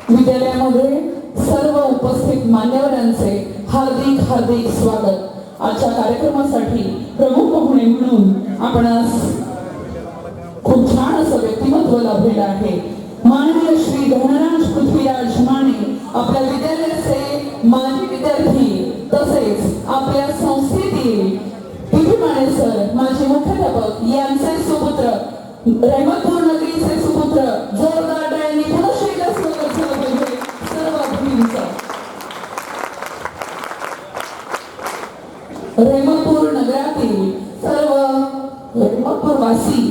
विद्यालयामध्ये सर्व उपस्थित मान्यवरांचे हार्दिक हार्दिक स्वागत. आजच्या कार्यक्रमासाठी प्रमुख पाहुणे म्हणून आपणास खूप छान असं व्यक्तिमत्व लाभलेलं आहे. माननीय श्री धनराज पृथ्वीराज माने आपल्या विद्यालयाचे माजी विद्यार्थी तसेच आपल्या संस्थेतील पी माने सर माजी मुख्याध्यापक यांचे सुपुत्र रहमतपूर नगरीचे सुपुत्र जोरदार टाळ्यांनी पुनश्च एकदा स्वागत झालं पाहिजे सर्व अतिथींचं. रहमतपूर नगरातील सर्व रहमतपूरवासी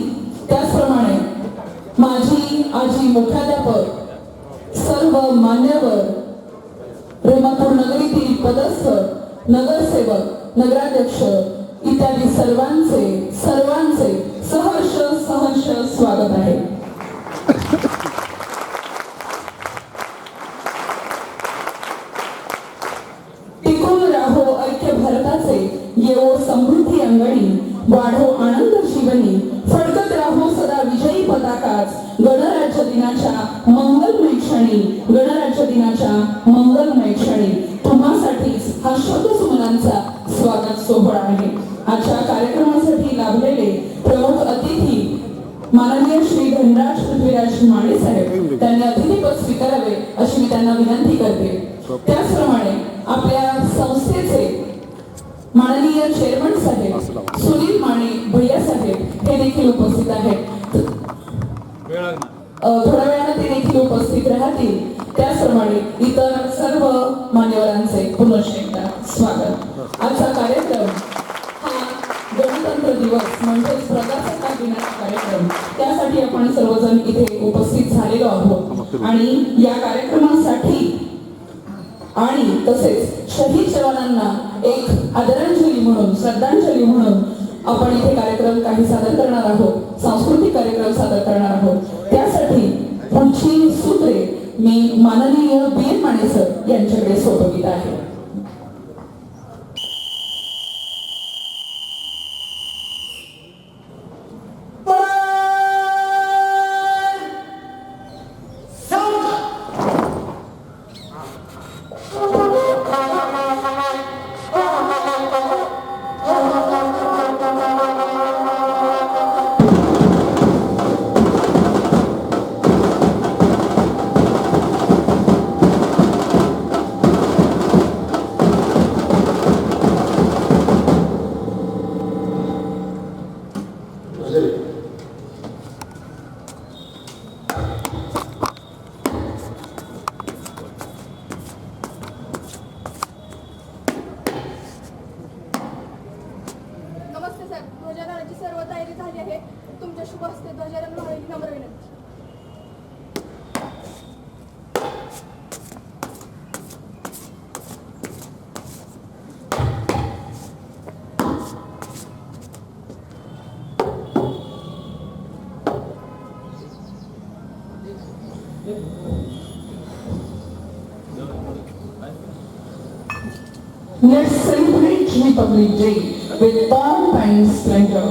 त्याचप्रमाणे माझी आजी मुख्याध्यापक सर्व मान्यवर रहमतपूर नगरीतील पदस्थ नगरसेवक नगराध्यक्ष इत्यादी सर्वांचे सहर्ष स्वागत आहे. टिकून राहो ऐक्य भारताचे येवो समृद्धी अंगणी वाढो आनंद जीवनी फडकत राहो सदा विजयी पताकाच गणराज्य दिनाच्या मंगलमय क्षणी तुम्हासाठीच हा शब्दसुमनांचा स्वागत सोहळा आहे. आजच्या कार्यक्रमासाठी लाभलेले प्रमुख अतिथी माननीय श्री धनराज पृथ्वीराज माने साहेब त्यांनी अतिथीपद स्वीकारावे अशी मी त्यांना विनंती करते. त्याचप्रमाणे आपल्या संस्थेचे माननीय चेअरमन साहेब सुनील माने भैया साहेब हे देखील उपस्थित आहेत. थोड्या वेळाने ते देखील उपस्थित राहतील. त्याचप्रमाणे इतर सर्व मान्यवरांचे पुनश्च एकदा स्वागत. आजचा कार्यक्रम हा गणतंत्र दिवस म्हणजेच प्रजासत्ताक दिनाचा कार्यक्रम त्यासाठी आपण सर्वजण इथे उपस्थित झालेलो आहोत आणि या कार्यक्रमासाठी आणि तसेच शहीद जवानांना एक आदरांजली म्हणून श्रद्धांजली म्हणून आपण इथे कार्यक्रम काही सादर करणार आहोत. सांस्कृतिक कार्यक्रम सादर करणार आहोत. त्यासाठी पुढची सूत्रे मी माननीय बी एन माने सर यांच्याकडे सोपवित आहे. ध्वजारोहणाची सर्व तयारी झाली आहे. तुमच्या शुभ हस्ते ध्वजारोहण व्हावे ही नम्र विनंती. Let's celebrate Republic Day with pomp and splendor,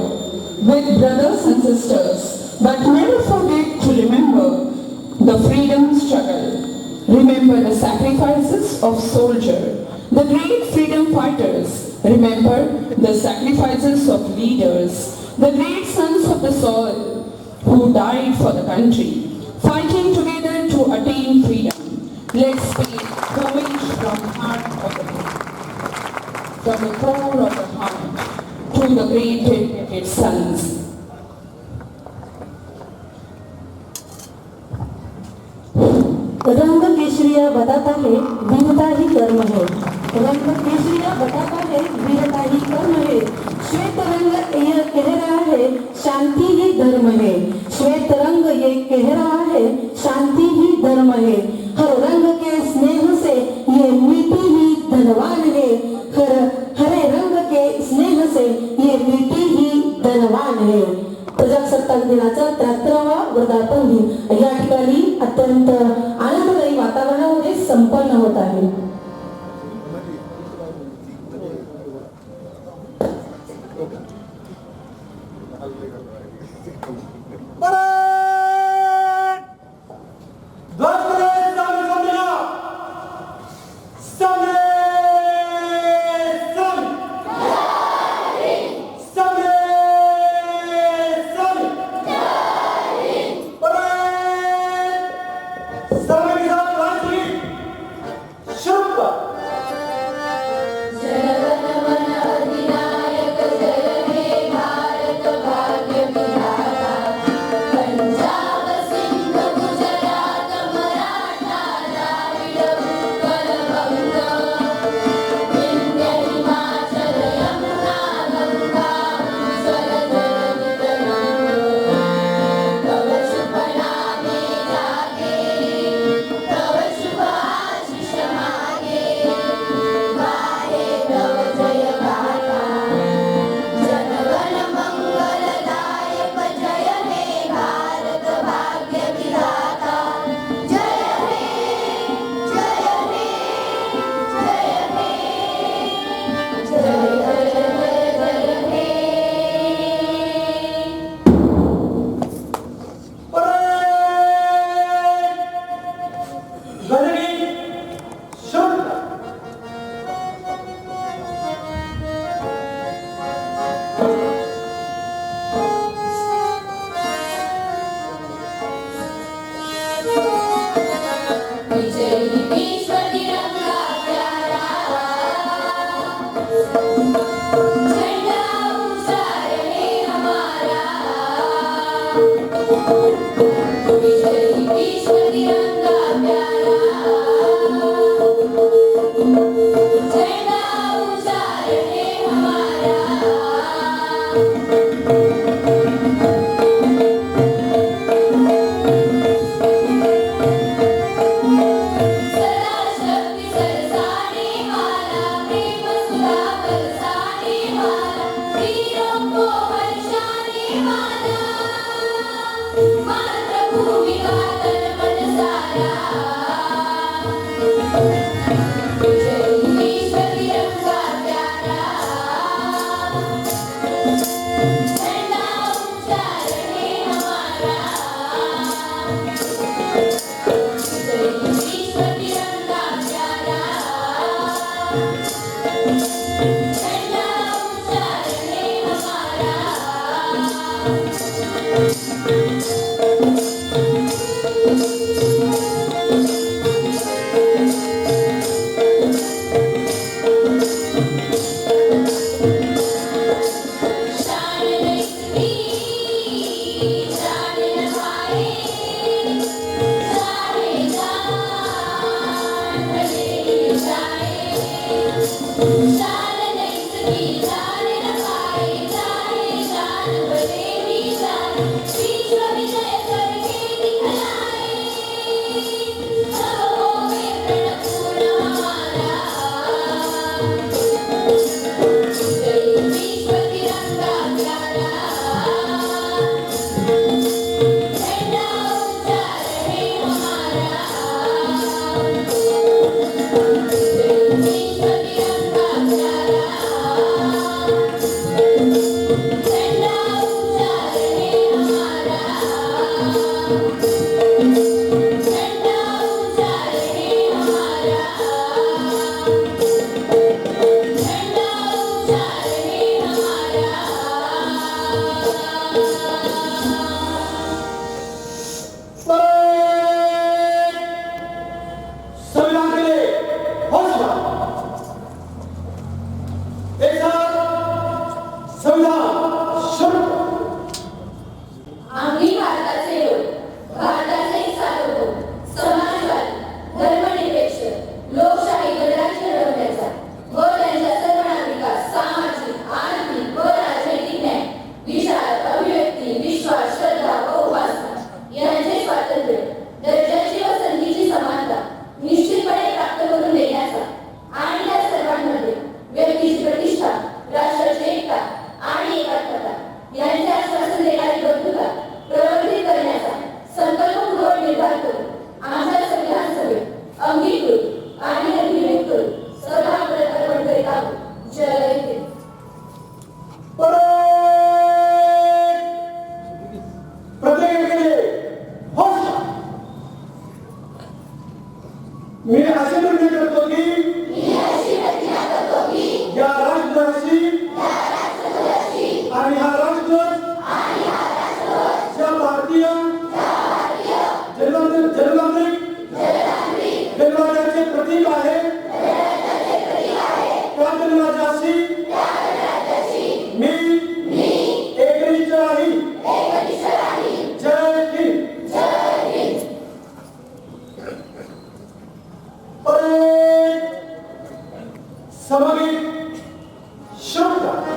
with brothers and sisters, but never forget to remember the freedom struggle. Remember the sacrifices of soldiers, the great freedom fighters. Remember the sacrifices of leaders, the great sons of the soil who died for the country, fighting together to attain freedom. Let's pay homage from the heart of the from the core of the heart to the great dedicated sons. रंग केसरिया बताता है वीरता ही कर्म है. रंग केसरिया बताता है वीरता ही कर्म है. श्वेत रंग ये कह रहा है शांति ही धर्म है. श्वेत रंग ये कह रहा है शांति ही धर्म है. हर रंग के स्नेह से ये मिट्टी ही धनवान है. हरे रंग के स्नेह से ये मिट्टी ही धनवान है. प्रजासत्ताक दिनाचा 73वा वर्धापन दिन या ठिकाणी अत्यंत आनंददायी वातावरणामध्ये संपन्न होत आहे. ध्वज सर्वांनी साथ राष्ट्रीय शुरू करा. मी अशी प्रतिज्ञा करतो की या राष्ट्राशी आणि हा राष्ट्र ज्या भारतीय जनतांत्रिक समवेत शुरू करा.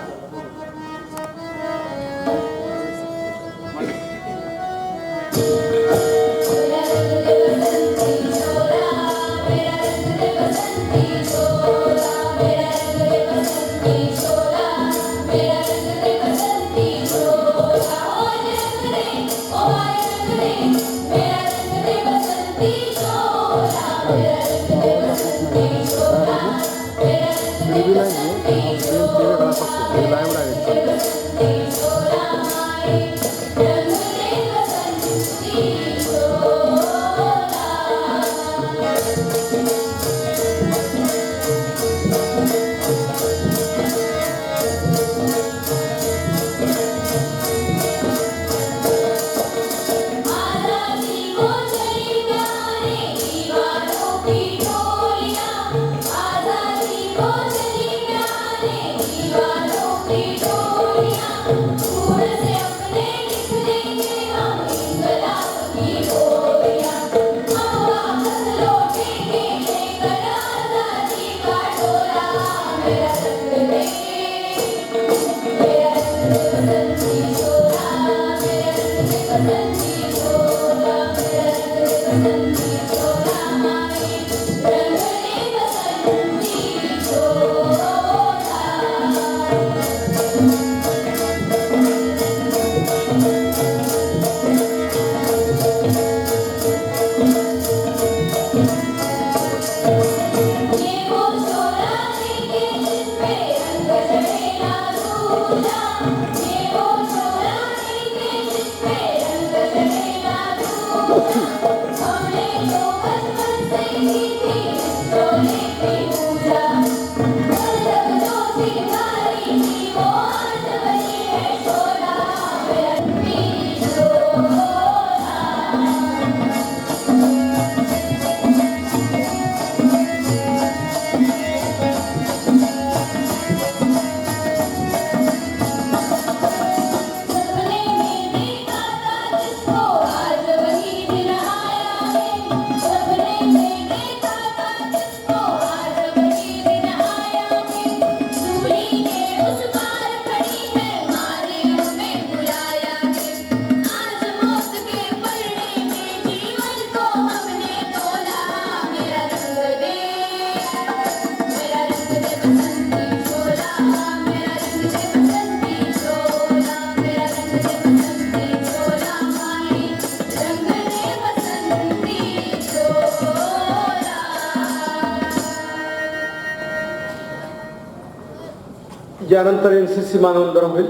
यानंतर एनसीसी मानवंदन होईल.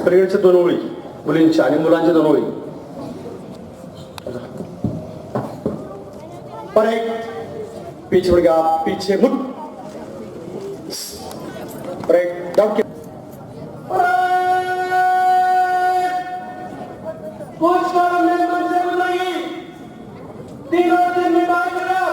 पलीकडच्या 2 ओळी मुलींच्या आणि मुलांच्या 2 ओळी. पर एक पीछे मुड़ गया, पीछे मुड़. पर एक डाउट के कुछ काम में मंजिल नहीं. तीनों दिन में बात करो.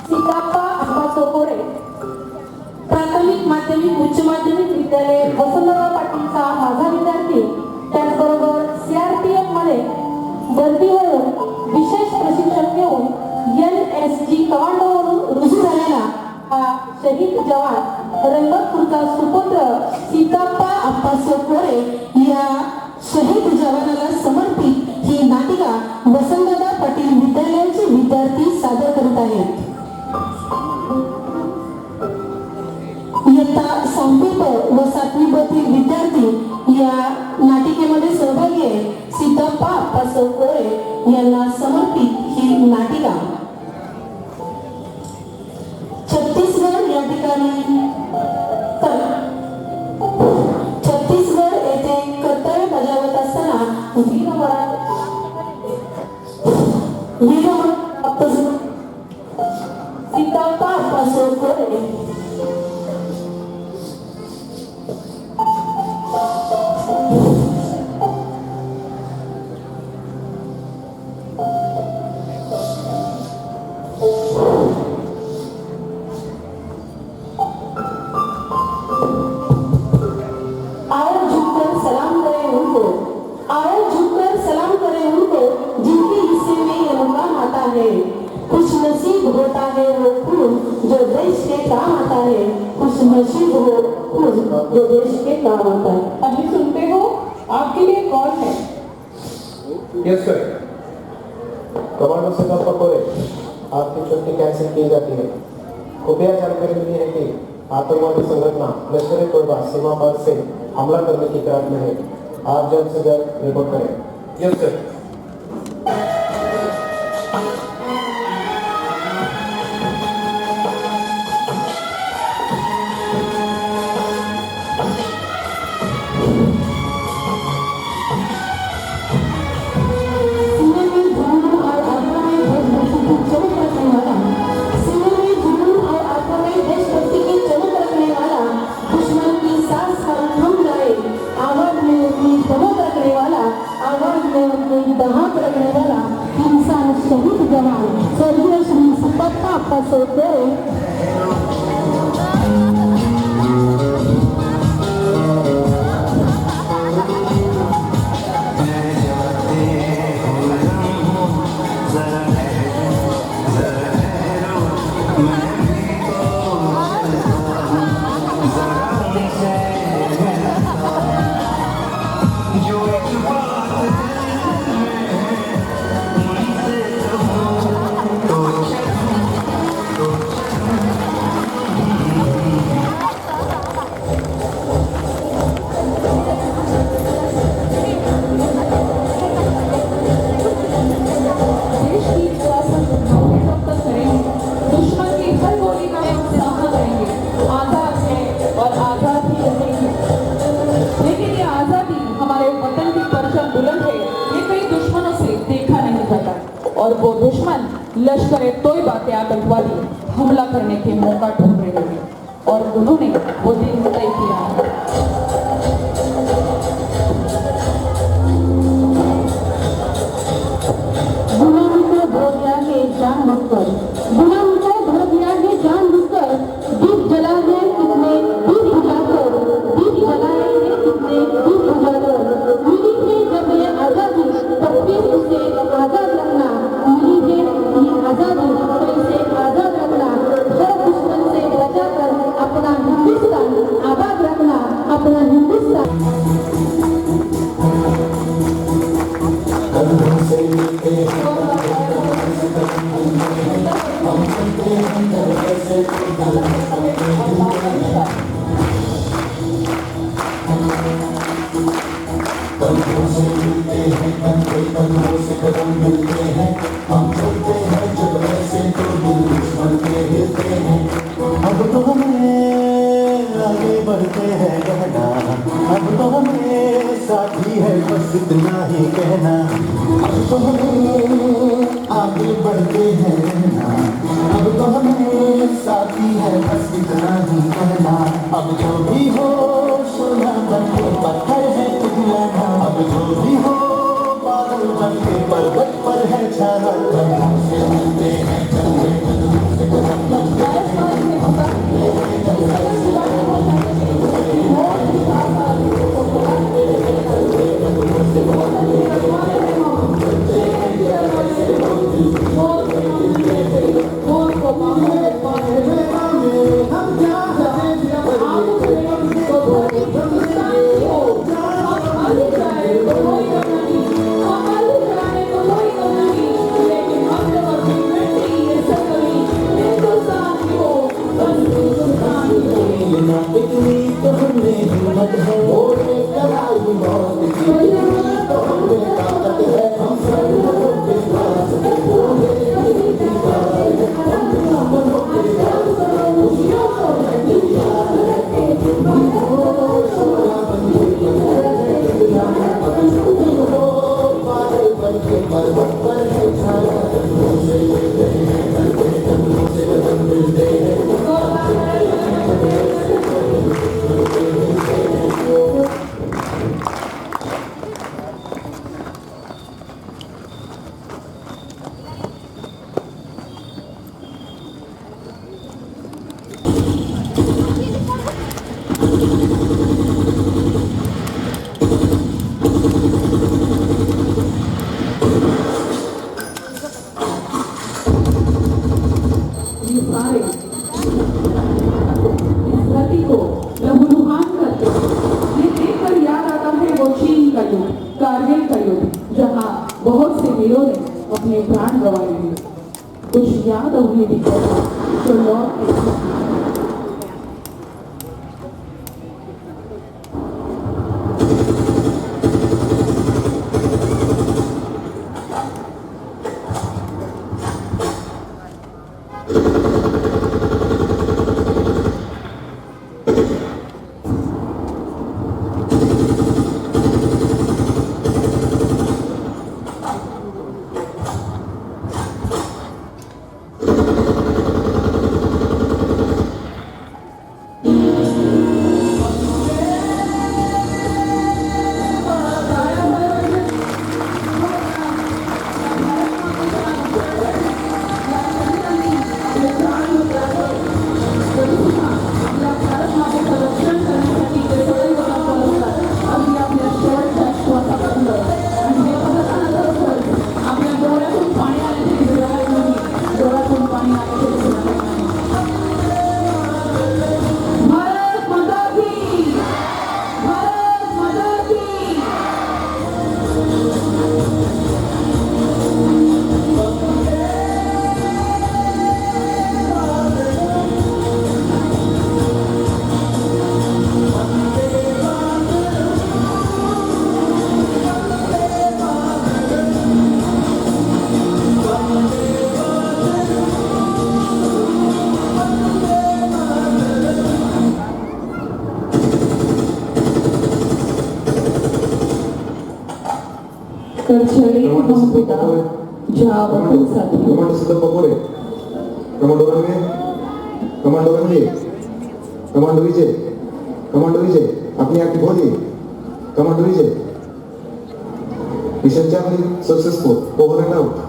सीताप्पा आंबासोकोरे प्राथमिक माध्यमिक उच्च माध्यमिक विद्यालय वसंतराव पाटीलचा माझा विद्यार्थी, त्याचबरोबर CRPF मध्ये भरती होऊन विशेष प्रशिक्षण घेऊन NSG कमांडोवरून रुजू झालेला हा शहीद जवान रंगतपूरचा सुपुत्र सीताप्पा आंबासोकोरे या शहीद जवानाला समर्पित ही नाटिका वसंतदादा पाटील विद्यालयाचे विद्यार्थी सादर करत आहेत. इयत्ता 6वी व 7वी तील विद्यार्थी या नाटिकेमध्ये सहभागी आहे. सीताप्पा आंबासोकोरे यांना समर्पित ही नाटिका. छत्तीसगड या ठिकाणी छत्तीसगड येथे कर्तव्य बजावत असताना वीरमरण प्राप्त झाले. सीताप्पा आंबासोकोरे खुशनसीब होता है वो खून जो देश के काम आता है. खुशनसीब हो खून जो देश के काम आता है. अभी सुनते हो, आपके लिए कॉल है. Yes sir. कमांडो सीताप्पा कोरे, आपकी छुट्टी कैंसिल की जाती है. खुफिया जानकारी मिली है कि आतंकवादी संगठन लश्कर ए तोयबा सीमा पार से हमला करने की फिराक में है. आप जल्द से जल्द रिपोर्ट करें. Yes sir. शहीद जवान स्वर्गीय श्री सीताप्पा आंबासोकोरे और वो दुश्मन लश्कर ए तोयबा के आतंकवादी हमला करने के मौका ढूंढ रहे हैं और उन्होंने वो दिन तय किया. गुलाम को भर दिया है जानबूझकर, गुलाम को भर दिया है जानबूझकर. दीप जलाए हैं कितने दीप बुझाकर, दीप जलाए हैं कितने दीप बुझाकर. मिली है जब ये आजादी तब फिर उसे आजाद रखना. मिली है ये आजादी तो इसे आजाद रखना. हैं कंधे कंधों से कदम मिलते हैं हम चलते हैं जब ऐसे तो दिल बनते हिलते हैं अब तो हमें आगे बढ़ते हैं कहना अब तो हमें साथी है बस इतना ही कहना अब तो हमें आगे बढ़ते हैं कहना अब तो हमें साथी है बस इतना ही कहना अब जो भी हो सोना बन के पत्थर है पिघलाना अब जो भी हो बादल बन के पर्वत पर है छाना कंधों से मिलते हैं कंधे कंधों से कदम मिलते हैं इतनी तो हमने हिम्मत है वो कलाई मौत की इतनी तो हमने ताकत है हम सब लोगों के पास बोले दीवार हम लोगों के पास खुशियों में दीवार हो सोना बन के अब जो हो बादल बन के पर्वत पर है छाया कंधों से मिलते हैं कंधे कंधों से कदम मिलते हैं ये सारे इस धरती को लहूलुहान करते ये देखकर याद आता है वो चीन का युद्ध कारगिल का युद्ध जहाँ बहुत से वीरों ने अपने प्राण गंवाए हैं कुछ याद उन्हें भी करता जो लौट के करछड़े महबूबा जावत साथी कमांडो सिद्धप्पा कोरे कमांडो विजय अपनी आंखें खोलिए commando Vijay mission Charlie successful over and out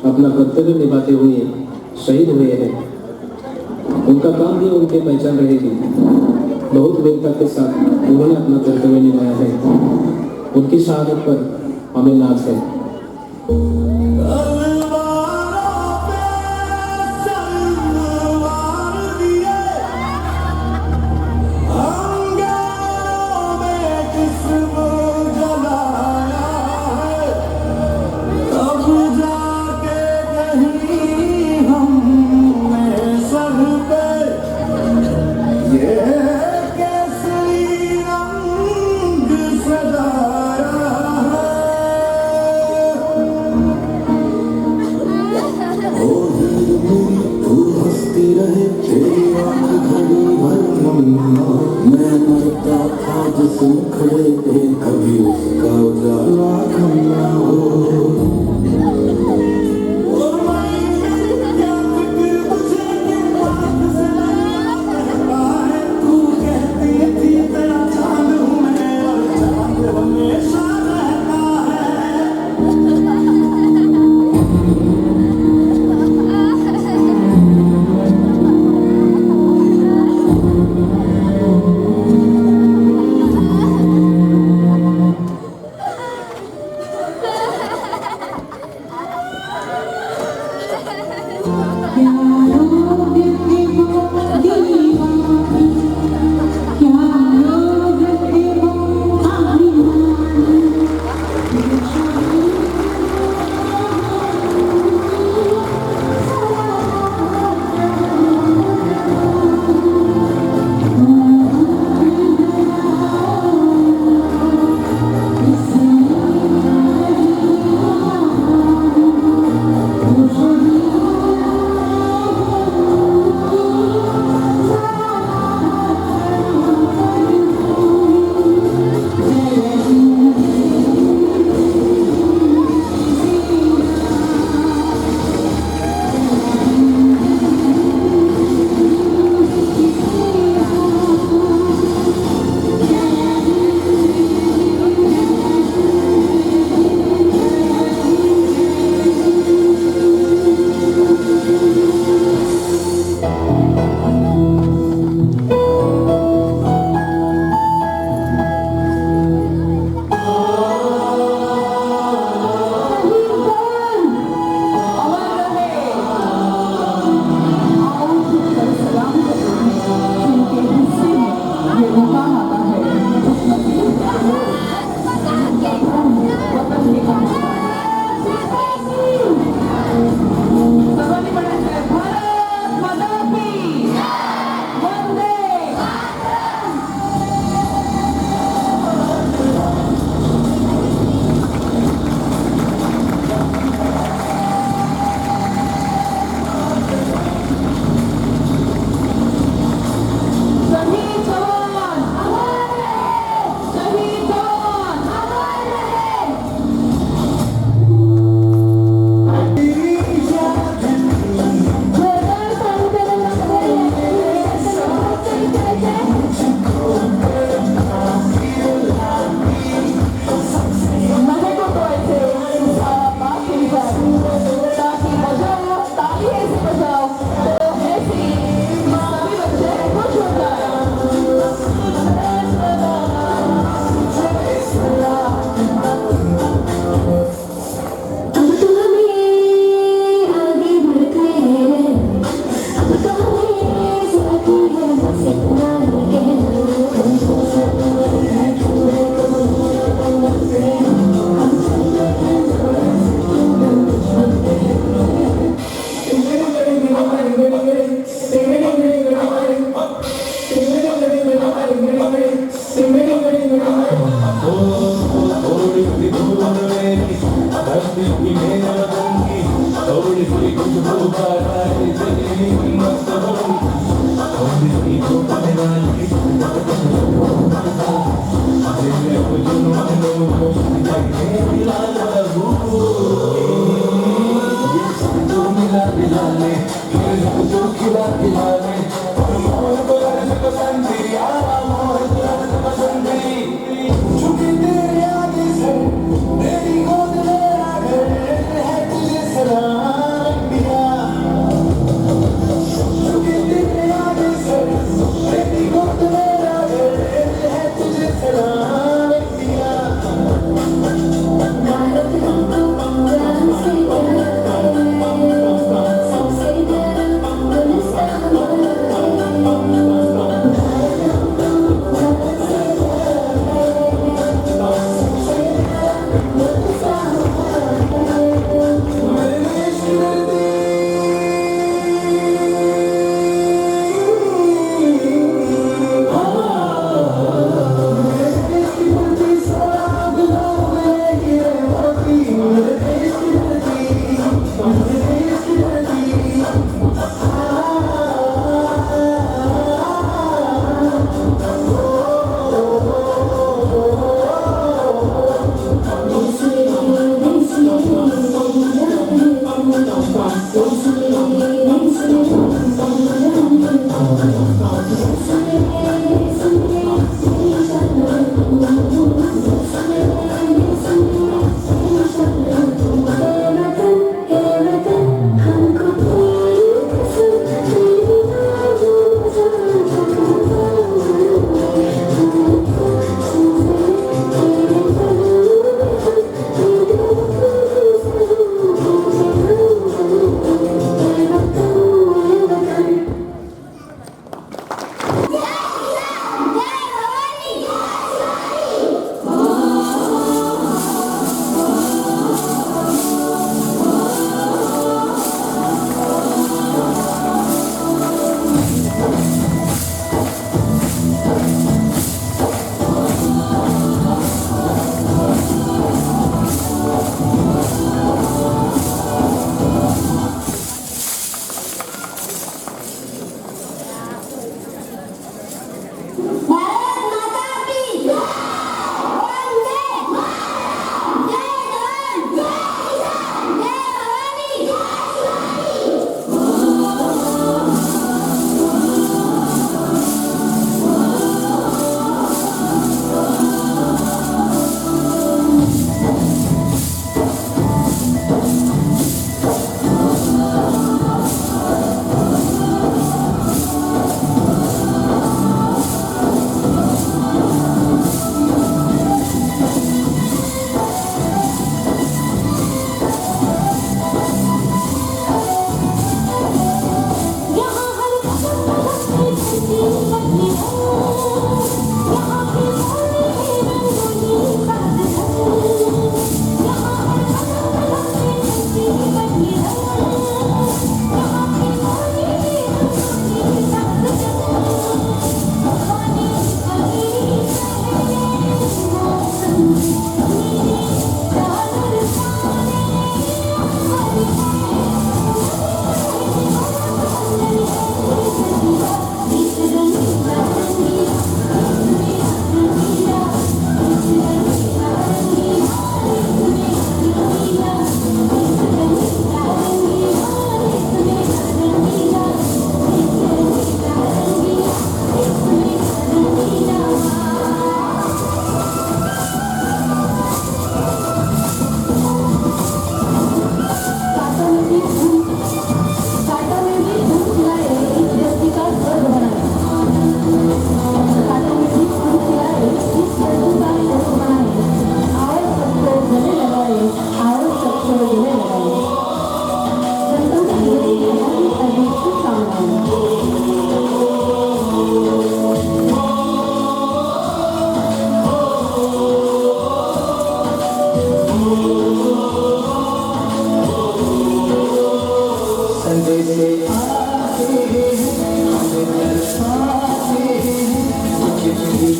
अपना कर्तव्य निभाते हुए शहीद हुए हैं उनका काम ही उनके पहचान रहेगी बहुत वीरता के साथ उन्होंने अपना कर्तव्य निभाया है उनकी शहादत पर हमें नाज है ये केसरी रंग जिसम खड़े थे कभी उसका उजाला कम ना हो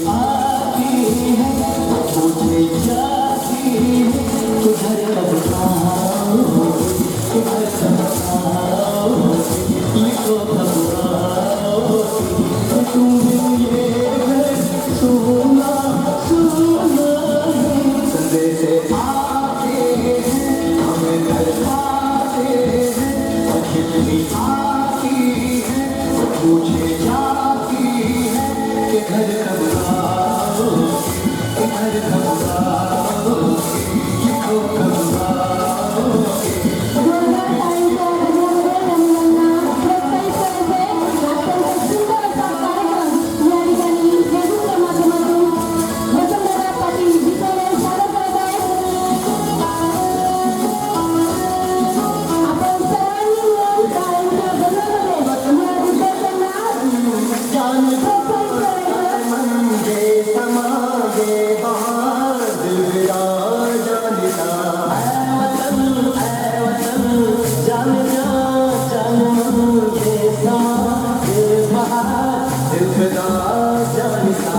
आती है मुझे जाती है किधर कब आओगे किधर कब आओगे लिखो कब आओगे तुमने ये घर सुना सुना है संदेश आते हैं हमें घर आते हैं खिलनी आती है मुझे जाती है कि घर कब आओगे कि घर कब आओगे लिखो कब आओगे जोरदार टाळींच्या गजरामध्ये रंगांना प्रोत्साहित करायचे अत्यंत सुंदर असा कार्यक्रम या ठिकाणी फेसबुकच्या माध्यमातून वसंतदादा पाटील विसरले सादर करत आहेत. आपण सर्वांनी मिळून टाळींच्या गजरामध्ये या विद्यार्थ्यांना प्रोत्साहित करायचं. मंदे समागे बाहर दिल विरा जानिता ऐ वतन जान जा जान मंदे समागे बाहर दिल विरा जानिता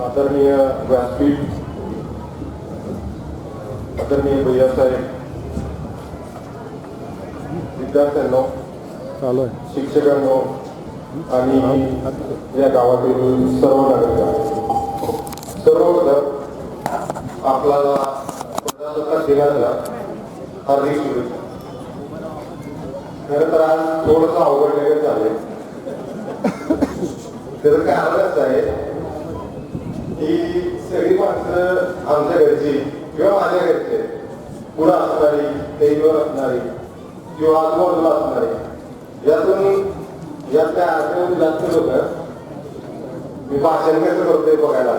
आदरणीय व्यासपीठ, आदरणीय भैयासाहेब, विद्यार्थ्यांनो, शिक्षकांनो आणि या गावातील सर्व नागरिकांनो, सर्वप्रथम आपल्याला प्रजासत्ताक दिनाच्या हार्दिक शुभेच्छा. खरं तर आज थोडंसं अवघड लगेच झाले. त्याचं कारण असं आहे ही सगळी माणसं आमच्या घरची किंवा माझ्या घरचे पुढं असणारी टेजवर असणारी किंवा आजूबाजूला असणारी यातल्या अर्ध्याहून जास्त लोक मी भाषण कसं करतोय बघायला.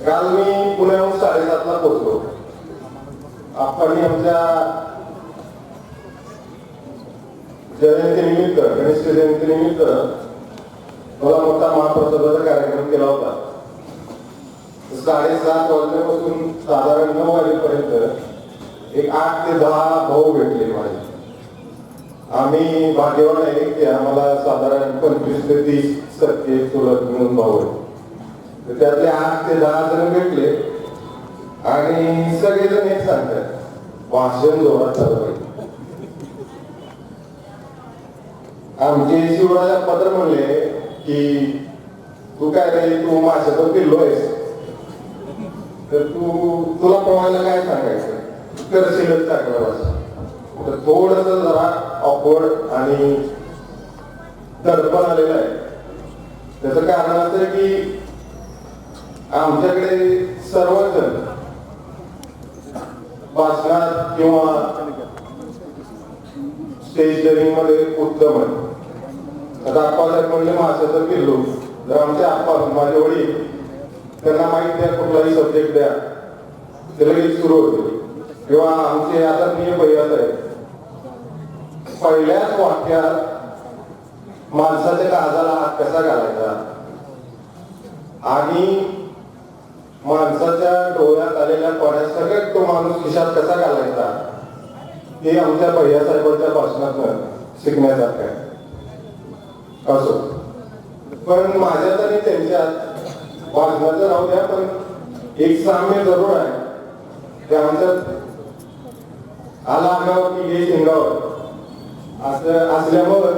काल मी पुण्याहून 7:30ला पोहोचलो. आपण आमच्या जयंतीनिमित्त गणेश जयंतीनिमित्त मला मोठा महाप्रसादाचा कार्यक्रम केला होता. 7:30 वाजल्यापासून साधारण 9 वाजेपर्यंत एक 8 ते 10 भाऊ भेटले माझे. आम्ही भाग्यवान आहे की आम्हाला साधारण 25 ते 30 सख्खे चुलत मिळून भाऊ आहेत. त्यातले 8 ते 10 जण भेटले आणि सगळेजण एक सांगतात भाषण जोरात चालू आहे. आमचे शिवराजा पत्र म्हणले की तू काय रे, तू माझ्याकडे फिरलो आहेस तर तुला प्रवाहाला काय सांगायचं, करशीलच चांगला भाषा. तर थोडस जरा ऑकवर्ड आणि दडपण आलेलं आहे. त्याचं कारण असं की आमच्याकडे सर्वजण भाषणात किंवा स्टेज मध्ये उत्तम आहे. आता आप्पासाहेब म्हणले माझ्याचं फिरलो, जर आमचे आप्पा माझे वडील त्यांना माहित द्या कुठलाही सब्जेक्ट द्या ते लगेच सुरू होते. किंवा आमचे आदरणीय भैयासाहेब पहिल्याच वाक्यात माणसाच्या काळजाला हात कसा घालायचा आणि माणसाच्या डोळ्यात आलेल्या पाण्यात सगळ्यात तो माणूस खिशात कसा घालायचा हे आमच्या भैयासाहेबांच्या भाषणातून शिकण्यासारखं आहे. असो, पण माझ्यात आणि त्यांच्यात वाचनाचं राहू द्या, पण एक साम्य जरूर आहे ते आमच्यात आला अंगावर की हे शिंगावर असं असल्यामुळं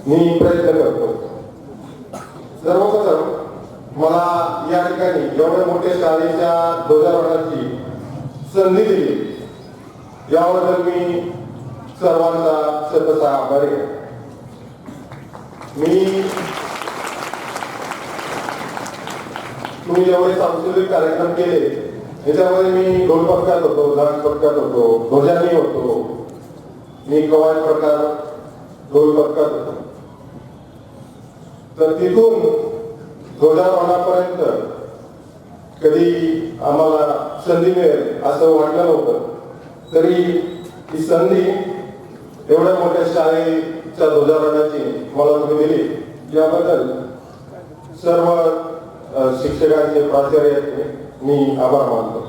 मी प्रयत्न करतो. सर्वप्रथम मला या ठिकाणी एवढ्या मोठ्या शाळेच्या ध्वजारोहणाची संधी दिली याबद्दल मी सर्वांचा शतशः आभारी आहे. तुम्ही जेवढे सांस्कृतिक कार्यक्रम केले याच्यामध्ये मी ढोल पथकात होतो, डान्स पथकात होतो, ध्वजानी होतो, मी कवायत प्रकार ढोल पथकात होतो. तर तिथून ध्वजारोहणापर्यंत कधी आम्हाला संधी मिळेल असं वाटलं नव्हतं. तरी ही संधी एवढ्या मोठ्या शाळेच्या ध्वजारोहणाची मला तुम्ही दिली याबद्दल सर्व शिक्षकांचे प्राचार्याचे मी आभार मानतो.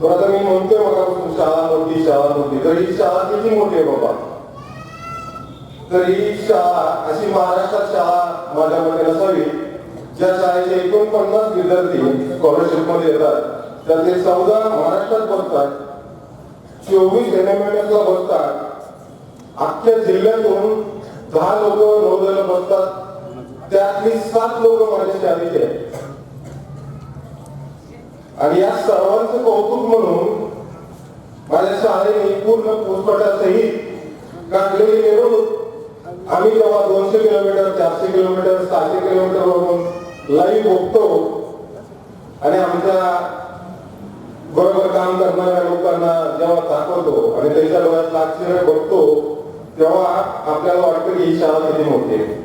पण आता मी म्हणतोय मगापासून शाळा मोठी तर ही शाळा किती मोठी आहे बाबा. तर ही शाळा अशी महाराष्ट्रात शाळा माझ्या मते नसावी ज्या शाळेचे 49 विद्यार्थी स्कॉलरशिप मध्ये येतात त्यातले 14 महाराष्ट्रात बसतात, 24 एनएमएमएसला बसतात, अख्ख्या जिल्ह्यातून 10 लोक नवोदयला बसतात, त्यातली 7 लोक माझ्या शाळेचे आहेत. आणि या सर्वांचं कौतुक म्हणून माझ्या शाळेने पूर्ण पोस्टपाटासहित काढलेली मिरवणूक आम्ही जेव्हा 200 किलोमीटर 400 किलोमीटर 600 किलोमीटर वरून लाईव्ह बघतो आणि आमच्या बरोबर काम करणाऱ्या लोकांना जेव्हा दाखवतो आणि त्यांच्या डोळ्यात आश्चर्य बघतो तेव्हा आपल्याला वाटतं की ही शाळा किती मोठी आहे.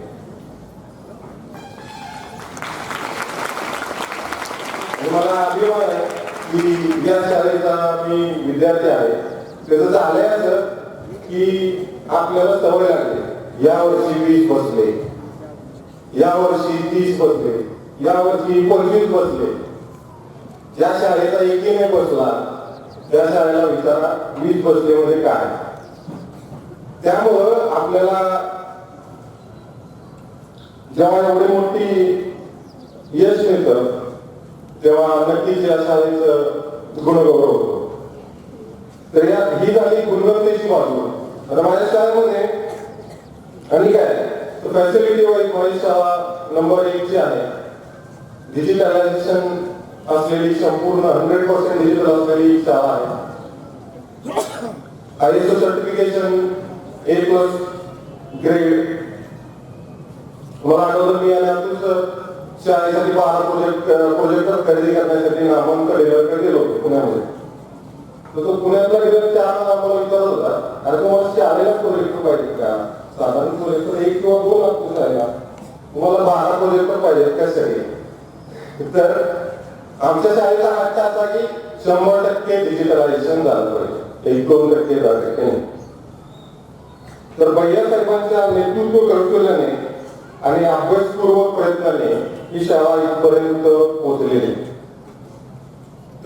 मला अभिमान आहे की या शाळेचा मी विद्यार्थी आहे. त्याचं झालंय असं की आपल्याला सवय लागली, या वर्षी 20 बसले, या वर्षी 30 बसले, या वर्षी 25 बसले. ज्या शाळेचा एकही नाही बसला त्या शाळेला विचारा 20 बसले मध्ये काय. त्यामुळं आपल्याला जेव्हा एवढी मोठी यश मिळतं तेव्हा नक्कीच या शाळेचं गुणगौरव होतो. तर ही झाली गुणवत्तेची बाजू. आता माझ्या शाळेमध्ये आणि काय तर फॅसिलिटी वाईज माझी शाळा नंबर 1 ची आहे. डिजिटलायझेशन असलेली संपूर्ण 100% डिजिटल असलेली शाळा आहे. ISO certification A+ grade. मला आठवतं मी आणि अतुल सर शाळेसाठी 12 प्रोजेक्टर खरेदी करण्यासाठी नामांकन गेलो पुण्यामध्ये. तर तो पुण्यातला गेला 4 आम्हाला विचारत होता, अरे तुम्हाला शाळेला प्रोजेक्टर पाहिजे का? साधारण प्रोजेक्टर 1 किंवा 2 लागतो शाळेला, तुम्हाला 12 प्रोजेक्टर पाहिजेत कशासाठी? तर आमच्या शाळेचा हट्ट असा की 100% डिजिटलायझेशन झालं पाहिजे, 1-2% 10% नाही. तर भैया साहेबांच्या नेतृत्व कौशल्याने आणि अभ्यासपूर्वक प्रयत्नाने ही शाळा इथपर्यंत पोहोचलेली.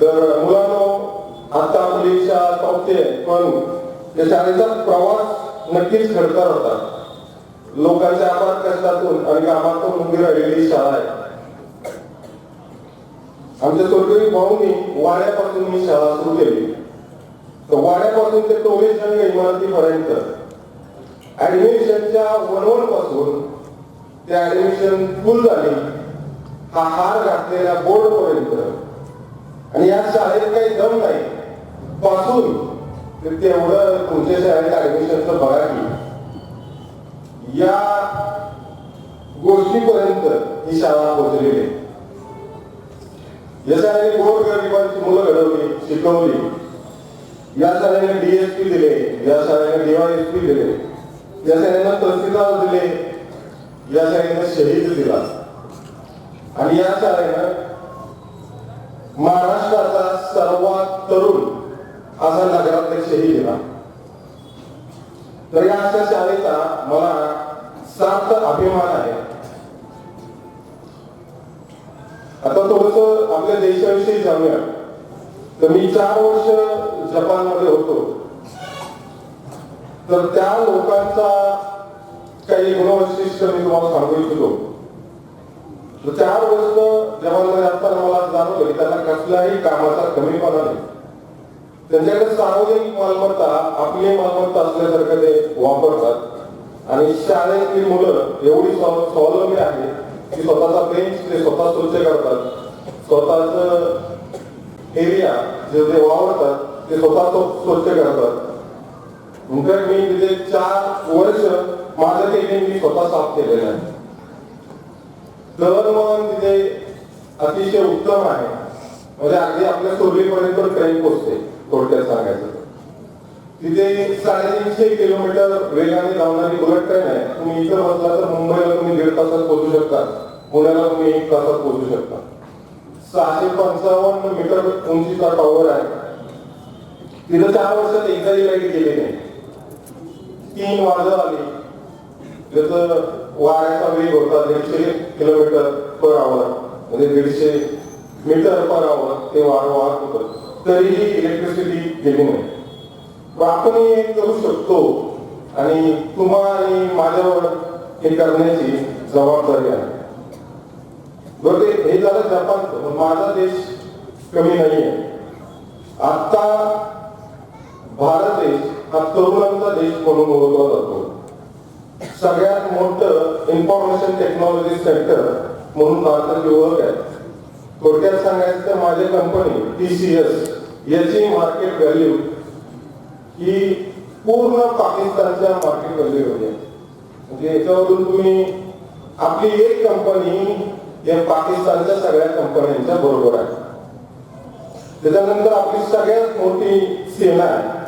तर मुलांनो आता आपली शाळा संपते, पण या शाळेचा प्रवास नक्कीच खडतर होता. लोकांच्या अपार कष्टातून आणि कामातून उभी राहिलेली शाळा आहे. आमच्या स्वर्गीय भाऊंनी वाड्यापासून ही शाळा सुरू केली. तर वाड्यापासून ते टोलेजंग इमारतीपर्यंत ऍडमिशनच्या वनवण ते ऍडमिशन फुल झाली हा हार घातलेल्या बोर्ड पर्यंत. आणि या शाळेत काही दम नाही पासून तेवढं तुमच्या शाळेत ऍडमिशनचं बघा की या गोष्टीपर्यंत ही शाळा पोहोचलेली आहे. या शाळेने गोरगरिबांची मुलं घडवली, शिकवली. या शाळेने DSP दिले, या शाळेने DYSP दिले, या शाळेने तहसीलदार दिले, या शाळेने शहीद दिला. आणि या शाळेनं महाराष्ट्राचा सर्वात तरुण असा नगराध्यक्षही दिला. तर या अशा शाळेचा मला सार्थ अभिमान आहे. आता थोडस आपल्या देशाविषयी जाणूया. तर मी 4 वर्ष जपानमध्ये होतो. तर त्या लोकांचा काही गुणवैशिष्ट्य मी तुम्हाला सांगू इच्छितो. 4 वर्ष जवानमध्ये असताना मला जाणवलं की त्यांना कसल्याही कामाचा कमीपणा नाही. त्यांच्याकडे सार्वजनिक मालमत्ता आपली मालमत्ता असल्यासारखं ते वापरतात आणि शाळेतली मुलं एवढी स्वावलंबी आहे की स्वतःचा बेंच ते स्वतः स्वच्छ करतात, स्वतःच एरिया जे ते वावरतात ते स्वतः स्वच्छ करतात. नंतर मी तिथे 4 वर्ष माझं केले मी स्वतः साफ केलेलं आहे. दळणवळण तिथे अतिशय उत्तम आहे, म्हणजे अगदी आपल्या सोलीपर्यंत ट्रेन पोहोचते. थोडक्यात सांगायचं तिथे 350 किलोमीटर वेगाने धावणारी बुलेट ट्रेन आहे. तुम्ही इथं बसला तर मुंबईला तुम्ही 1.5 तासात पोहोचू शकता, पुण्याला तुम्ही 1 तासात पोहोचू शकता. 655 मीटर उंचीचा टॉवर आहे. तिथं 4 वर्षात एकदाही लाईट गेली नाही. 3 वादळ आली, त्याचं वाऱ्याचा वेग होता 150 किलोमीटर पर आवर, म्हणजे 150 मीटर पर आवर ते वारं वाहत होतं, तरीही इलेक्ट्रिसिटी गेली नाही. आपण हे करू शकतो आणि तुम्हा आणि माझ्यावर हे करण्याची जबाबदारी आहे. बरं, हे झालं जपानचं. माझा देश कमी नाहीये. आता भारत देश हा तरुणांचा देश म्हणून ओळखला जातो. सगळ्यात मोठं इन्फॉर्मेशन टेक्नॉलॉजी सेंटर म्हणून भारताची ओळख आहे. थोडक्यात सांगायचं तर माझी कंपनी TCS याची मार्केट व्हॅल्यू ही पूर्ण पाकिस्तानच्या मार्केट व्हॅल्यू होती. म्हणजे याच्यावरून तुम्ही आपली एक कंपनी या पाकिस्तानच्या सगळ्या कंपन्यांच्या बरोबर आहे. त्याच्यानंतर आपली सगळ्यात मोठी सेना आहे.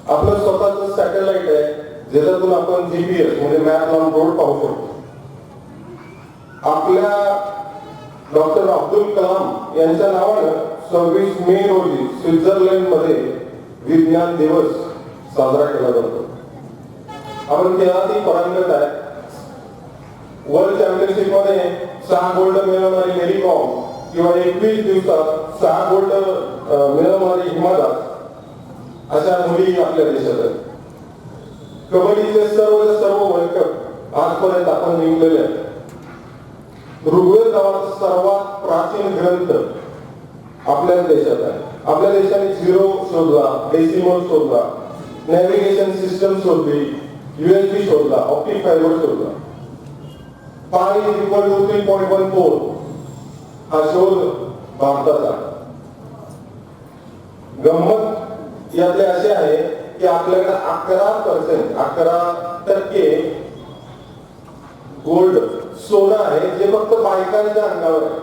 आपलं स्वतःच सॅटेलाइट आहे ज्याच्यातून आपण GPS म्हणजे मॅप लावून रोड पाहू शकतो. आपल्या डॉक्टर अब्दुल कलाम यांच्या नावानं 26 मे रोजी स्वित्झर्लंड मध्ये विज्ञान दिवस साजरा केला जातो. आपण खेळातही परांगत आहे. वर्ल्ड चॅम्पियनशिप मध्ये 6 गोल्ड मिळवणारी मेरी कॉम किंवा 21 दिवसात 6 गोल्ड मिळवणारी हिमा दास अशा मुली आपल्या देशात आहेत. कबड्डीचे सर्व वर्ल्ड कप आजपर्यंत आपण जिंकलेले आहेत. ऋग्वेद नावाचा सर्वात प्राचीन ग्रंथ आपल्या देशात आहे. आपल्या देशाने 0 शोधला, डेसिमल शोधला, नॅव्हिगेशन सिस्टम शोधली, USB शोधला, ऑप्टिक फायबर शोधला. पाणी = 3.14 हा शोध भारताचा. गंमत यातले असे आहे की आपल्याकडे 11% गोल्ड सोनं आहे जे फक्त बायकांच्या अंगावर आहे.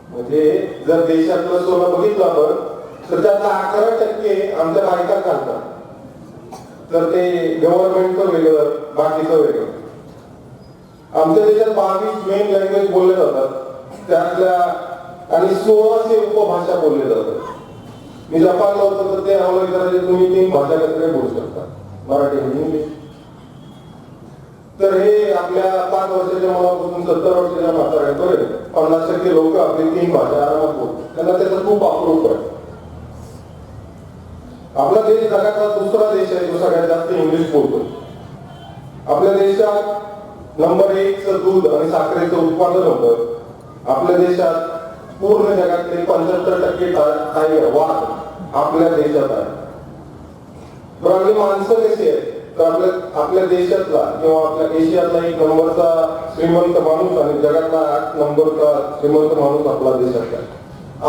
म्हणजे जर देशातलं सोनं बघितलं आपण तर त्यातला 11% आमच्या बायका घालतात. तर ते गव्हर्नमेंटचं वेगळं, बाकीचं वेगळं. आमच्या देशात 22 मेन लँग्वेज बोलले जातात, त्यातल्या आणि 1600 उपभाषा बोलले जातात. मी जपानला होतो तर ते आम्हाला विचारायचे तुम्ही 3 भाषा कसे बोलू शकता, मराठी आणि इंग्लिश. तर हे आपल्या 5 वर्षाच्या मुलापासून 70 वर्षाच्या म्हाताऱ्यांपर्यंत 50% लोक आपली 3 भाषा आरामात बोलतात. त्यांना त्याचा खूप अप्रूप आहे. आपला देश जगातला दुसरा देश आहे जो सगळ्यात जास्त इंग्लिश बोलतो. आपल्या देशात नंबर 1चं दूध आणि साखरेचं उत्पादन होतं. आपल्या देशात पूर्ण जगातले 75% टायगर वाघ आपल्या देशात आहे. पण आपली माणसं कशी आहेत तर आपल्या देशातला किंवा आपल्या एशियातला 1 नंबरचा श्रीमंत माणूस आणि जगातला 8 नंबरचा श्रीमंत माणूस आपला देशातला.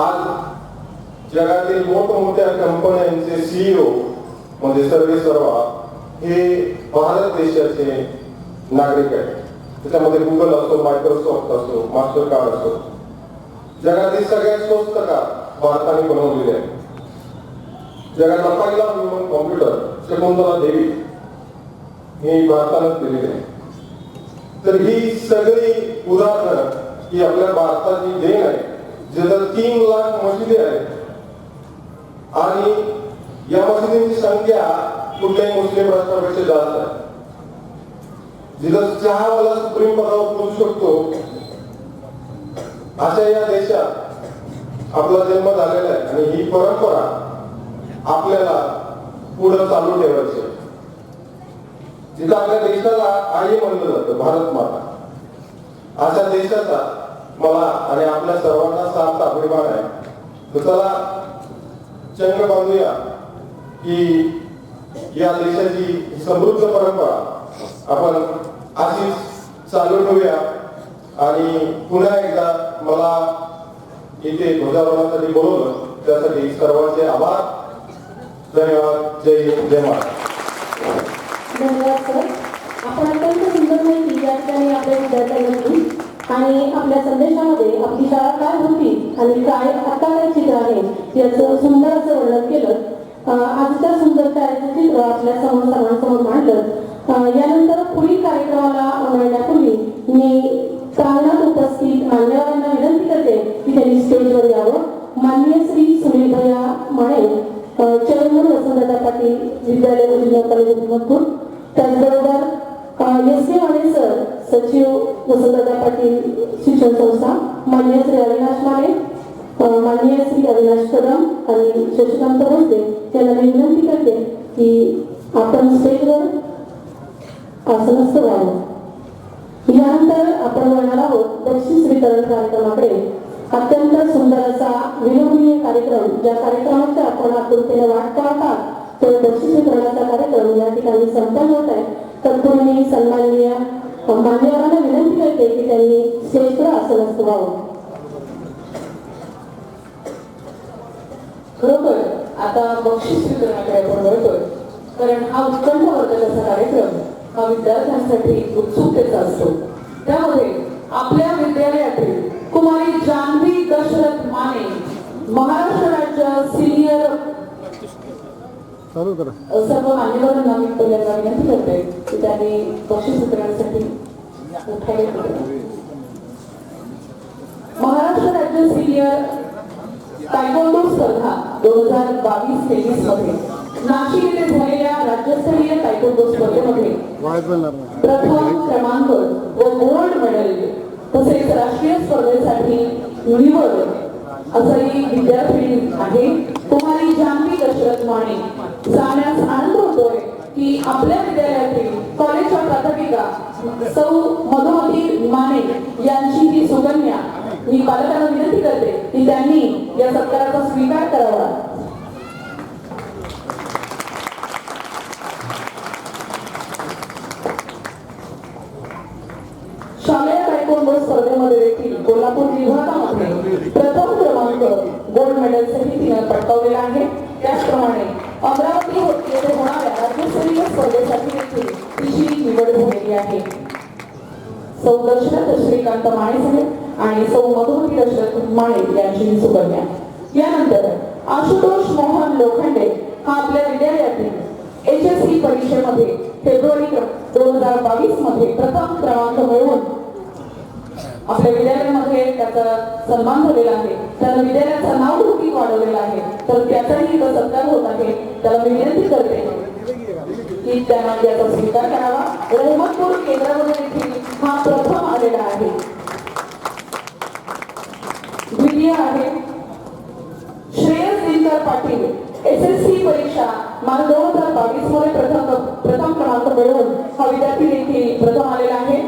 आज जगातील मोठमोठ्या कंपन्यांचे CEO म्हणजे सर्वेसर्वा हे भारत देशाचे नागरिक आहेत. त्याच्यामध्ये गुगल असो, मायक्रोसॉफ्ट असो, मास्टर कार्ड असो. जगातील सगळ्यात स्वस्त कार भारताने बनवलेली आहे. जगातला पहिला ह्युमन कॉम्प्युटर शकुंतला देवी ही भारतानंच दिलेली आहे. तर ही सगळी उदाहरणं ही आपल्या भारताची देण आहे. ज्याच्यात 3 लाख मशिदी आहेत आणि या मशिदींची संख्या कुठल्याही मुस्लिम राष्ट्रापेक्षा जास्त आहे. जिथं चहावाला सुप्रीम पदावर पोहोचू शकतो अशा या देशात आपला जन्म झालेला आहे आणि ही परंपरा आपल्याला पुढे चालू ठेवायची. जिथं आपल्या देशाला आई म्हणलं जातं भारत माता, अशा देशाचा मला आणि आपल्या सर्वांना साथ अभिमान आहे. तर चला चंग बांधूया की या देशाची समृद्ध परंपरा आपण अशीच चालू ठेवूया. आणि पुन्हा एकदा मला इथे ध्वजारोहणासाठी बोलवलं त्यासाठी सर्वांचे आभार. धन्यवाद. जय हिंद, जय महाराष्ट्र. धन्यवाद सर. आपण अत्यंत सुंदर माहिती या ठिकाणी आपल्या विद्यार्थ्यांना दिली आणि आपल्या संदेशामध्ये आपली शाळा काय होती आणि काय आता काय चित्र आहे याचं सुंदर असं वर्णन केलं. आजच्या सुंदर शाळेचं चित्र आपल्या सर्वांसमोर मांडलं. यानंतर पुढील कार्यक्रमाला वळण्यापूर्वी मी प्रांगणात उपस्थित मान्यवरांना विनंती करते की त्यांनी स्टेजवर यावं. माननीय श्री सुनील भैया माने, चेअरमन वसंतदादा पाटील विद्यालय जिल्हा कॉलेज उस्मानाबाद, त्याचबरोबर एस.के. माने सर, सचिव वसंतदादा पाटील शिक्षण संस्था, माननीय श्री अविनाश माने, माननीय श्री अविनाश कदम आणि शशिकांत भोसले यांना मी विनंती करते की आपण स्टेजवर आसनस्थ व्हावं. यानंतर आपण वळणार आहोत बक्षीस वितरण कार्यक्रमाकडे. अत्यंत सुंदर असा विनोदीय कार्यक्रम, ज्या कार्यक्रमाच्या आपण आतुरतेने वाट पाहतात तो बक्षीस वितरणाचा कार्यक्रम या ठिकाणी संपन्न होत आहे. तत्पूर्वी मी सन्माननीय मान्यवरांना विनंती करते की त्यांनी स्टेजवर आसनस्थ व्हावं. खरोखर आता बक्षीस वितरणाकडे आपण वळतोय, कारण हा उत्कंठवर्धक कार्यक्रम हा विद्यार्थ्यांसाठी उत्सुकतेचा असतो. त्यामध्ये आपल्या विद्यालयातील कुमारी जान्हवी दशरथ माने, महाराष्ट्र राज्य सिनियर, सर्व मान्यवरांना मी पहिल्यांदा विनंती करते की त्यांनी बक्षीस वितरणासाठी उठायला. महाराष्ट्र राज्य सिनियर तायक्वांडो स्पर्धा 2022-23 मध्ये नाशिक येथे झालेल्या राज्यस्तरीय तायक्वांडो स्पर्धेमध्ये प्रथम क्रमांक व गोल्ड मेडल तसेच राष्ट्रीय स्पर्धेसाठी निवड असही विद्यार्थी आहे कुमारी जान्हवी दशरथ माने. सांगण्यास आनंद होतोय की आपल्या विद्यालयातील कॉलेजच्या प्राध्यापिका सौ मधुमती माने यांची ही सुकन्या. मी पालकांना विनंती करते की त्यांनी या सत्काराचा स्वीकार करावा. शालेय तायक्वांडो स्पर्धेमध्ये देखील कोल्हापूर विभागामध्ये प्रथम क्रमांक गोल्ड मेडल सहित तिने पटकावलेला आहे. त्याचप्रमाणे अमरावती येथे होणाऱ्या राज्यस्तरीय स्पर्धेसाठी देखील तिची निवड झालेली आहे. सौ दशरथ श्रीकांत माने साहेब आणि सौ मधुमती दशरथ माने यांची सुकन्या. यानंतर आशुतोष मोहन लोखंडे हा आपल्या विद्यालयातील HSC परीक्षेमध्ये फेब्रुवारी 2022 मध्ये प्रथम क्रमांक मिळवून आपल्या विद्यालयामध्ये त्याचा सन्मान झालेला आहे. त्याला विद्यालयाचं नाव देखील वाढवलेलं आहे. तर त्याचाही इथं सत्कार होत आहे. त्याला मी विनंती करते की त्यानं याचा स्वीकार करावा. रहमतपूर केंद्रामध्ये देखील हा प्रथम आलेला आहे. द्वितीय आहे श्रेयस दिनकर पाटील, SSC परीक्षा मार्च 2022 मध्ये प्रथम क्रमांक मिळवून हा विद्यार्थी देखील प्रथम आलेला आहे.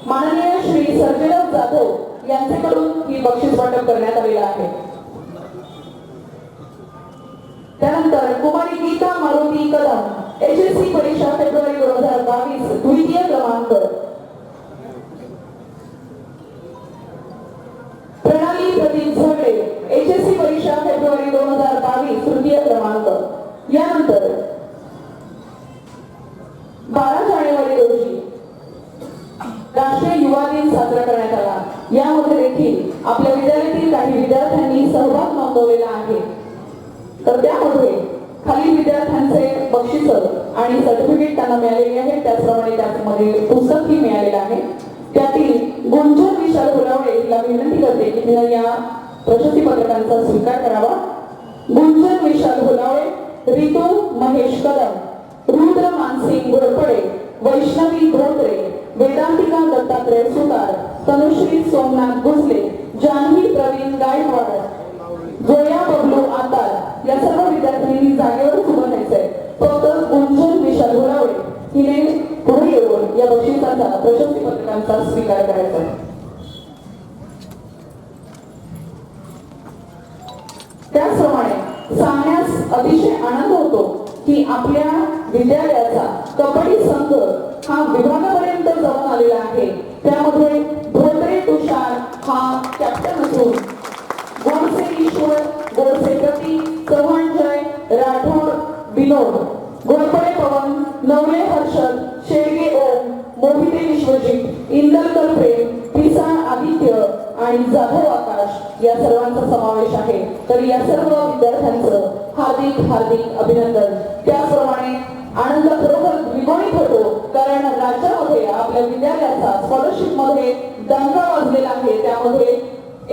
माननीय श्री सर्जेराव जाधव यांच्याकडून ही बक्षीस वाटप करण्यात आलेलं आहे. त्यानंतर कुमारी गीता मारुती कदम, HSC परीक्षा फेब्रुवारी 2022 द्वितीय क्रमांक. प्रणाली प्रदीप झगडे, HSC परीक्षा फेब्रुवारी 2022 तृतीय क्रमांक. यानंतर 12 जानेवारी रोजी राष्ट्रीय युवा दिन साजरा करण्यात आला. यामध्ये देखील आपल्या विद्यालयातील काही विद्यार्थ्यांनी सहभाग नोंदवलेला आहे. तर त्यामध्ये खालील विद्यार्थ्यांचे बक्षीस आणि सर्टिफिकेट त्यांना मिळालेले आहे. त्याचप्रमाणे त्यामध्ये पुस्तकही मिळालेलं आहे. त्यातील गुंजन विशाल गुलावडे हिला विनंती करते की तिने या प्रशस्ती पत्रकांचा स्वीकार करावा. गुंजन विशाल गुलावडे, रितू महेश कदम, रुद्र मानसिंग घोरपडे, वैष्णवी धोत्रे, वेदांतिका दत्तात्रय सुतार, तनुश्री सोमनाथ भोसले, जान्हवी प्रवीण गायकवाड, जोया बबलू आतार या सर्व विद्यार्थ्यांनी जागेवर उभं राहायचंय. फक्त गुंजन विशाल गुलावडे हिने पुढे येऊन या बक्षिसाचा प्रशस्ती पत्रकांचा स्वीकार करायचा आहे. त्याचप्रमाणे सांगण्यास अतिशय आनंद होतो की आपल्या विद्यालयाचा कबड्डी संघ हा विभागापर्यंत जाऊन आलेला आहे. त्यामध्ये धोत्रे तुषार हा कॅप्टन असून गोडसे ईश्वर, गोडसे प्रतीक, चव्हाण जय, राठोड विनोद, गोडपडे पवन, नवले हर्षद, शेळगे ओम, मोहिते विश्वजित, इंदलकर प्रेम, पिसाळ आदित्य आणि जाधव आकाश या सर्वांचा समावेश आहे. तर या सर्व विद्यार्थ्यांचं हार्दिक हार्दिक अभिनंदन. त्याचप्रमाणे आनंद खरोखर द्विगुणित होतो कारण राज्यामध्ये आपल्या विद्यालयाचा स्कॉलरशिप मध्ये डंका वाजलेला आहे. त्यामध्ये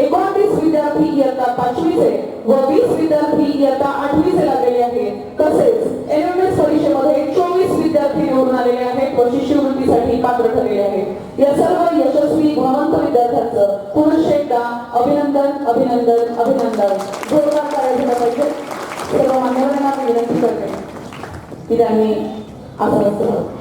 29 विद्यार्थी इयत्ता 5वीचे व 20 विद्यार्थी इयत्ता 8वीचे लागलेले आहेत. तसेच एमएमएस परीक्षेमध्ये 24 विद्यार्थी निवडून आलेले आहेत व शिष्यवृत्तीसाठी पात्र ठरलेले आहेत. या सर्व यशस्वी गुणवंत विद्यार्थ्यांचं पुनश्च एकदा अभिनंदन अभिनंदन अभिनंदन. जोरदार टाळ्या दिल्या पाहिजे. सर्व मान्यवरांना मी विनंती करते की त्यांनी आसन करावं.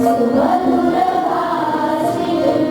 सुमधुर भाषिणीं